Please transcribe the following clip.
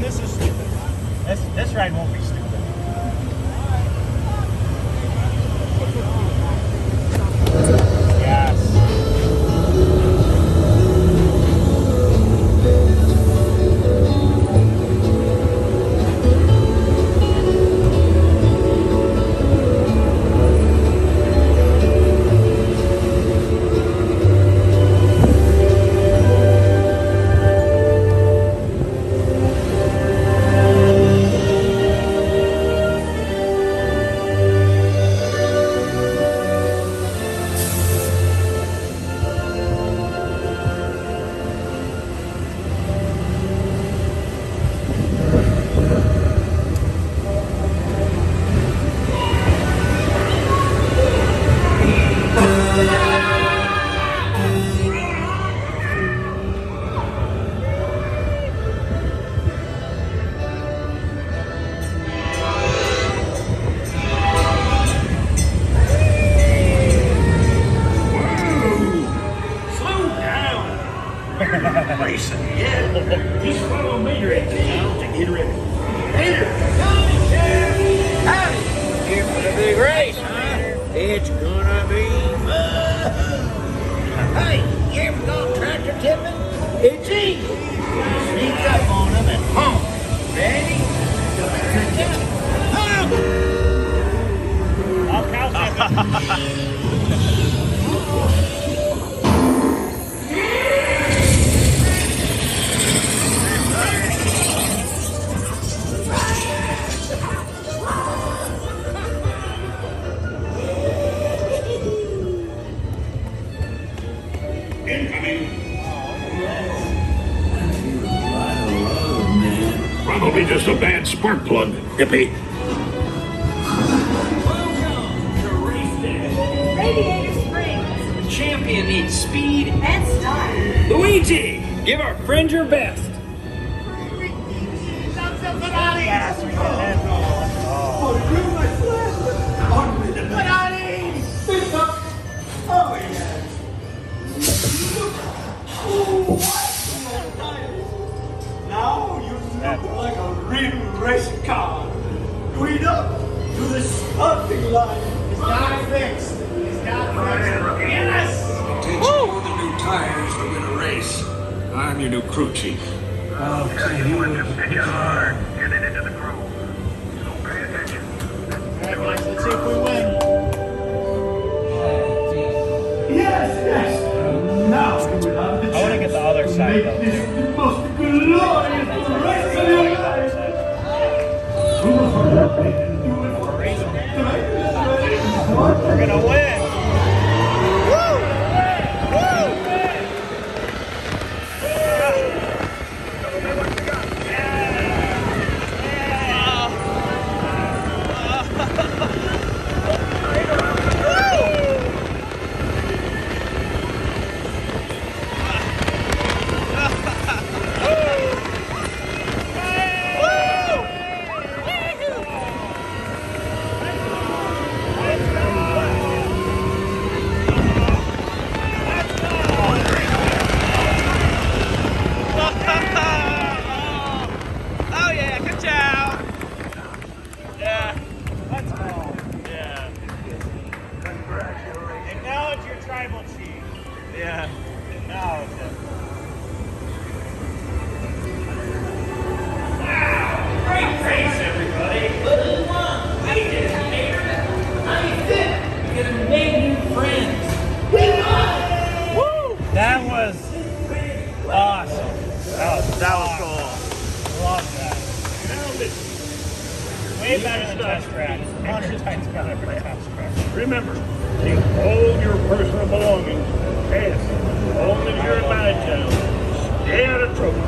this is stupid. This ride won't be stupid. Yes. Racing, yeah. Just follow me right now to get ready. Later. Howdy, Sheriff. Howdy. Here for the big race, huh? It's gonna be fun. Hey, you ever gone tractor tipping? It's easy. Sneak up on them and honk. Ready? Honk. All cow tipping. Probably just a bad spark plug, hippie. Welcome to Race Day. Radiator Springs. The champion needs speed And style. Luigi, give our friend your best. Yes, we did that. Now you look like a real race car. Lead up to the starting line. It's not fixed. It's not fixed. Yes! It takes more than new tires to win a race. I'm your new crew chief. Alright, guys, let's see if we win. Yes. Now you will have the I want to get the other chance to side, make though. this the most glorious race of your life. We're gonna win. Woo! Woo! Oh yeah, good job. Yeah, let's go. Yeah. Acknowledge your tribal chief. Yeah. Acknowledge it. Great race, everybody. But who won? We did, Radiator. I'm fit. You're gonna make new friends. We won. Woo! That was awesome. That was cool. Love that. Way better than test tracks. 100 times better than test tracks. Remember, take all your personal belongings. Pass. As long as you're in my town, stay out of trouble.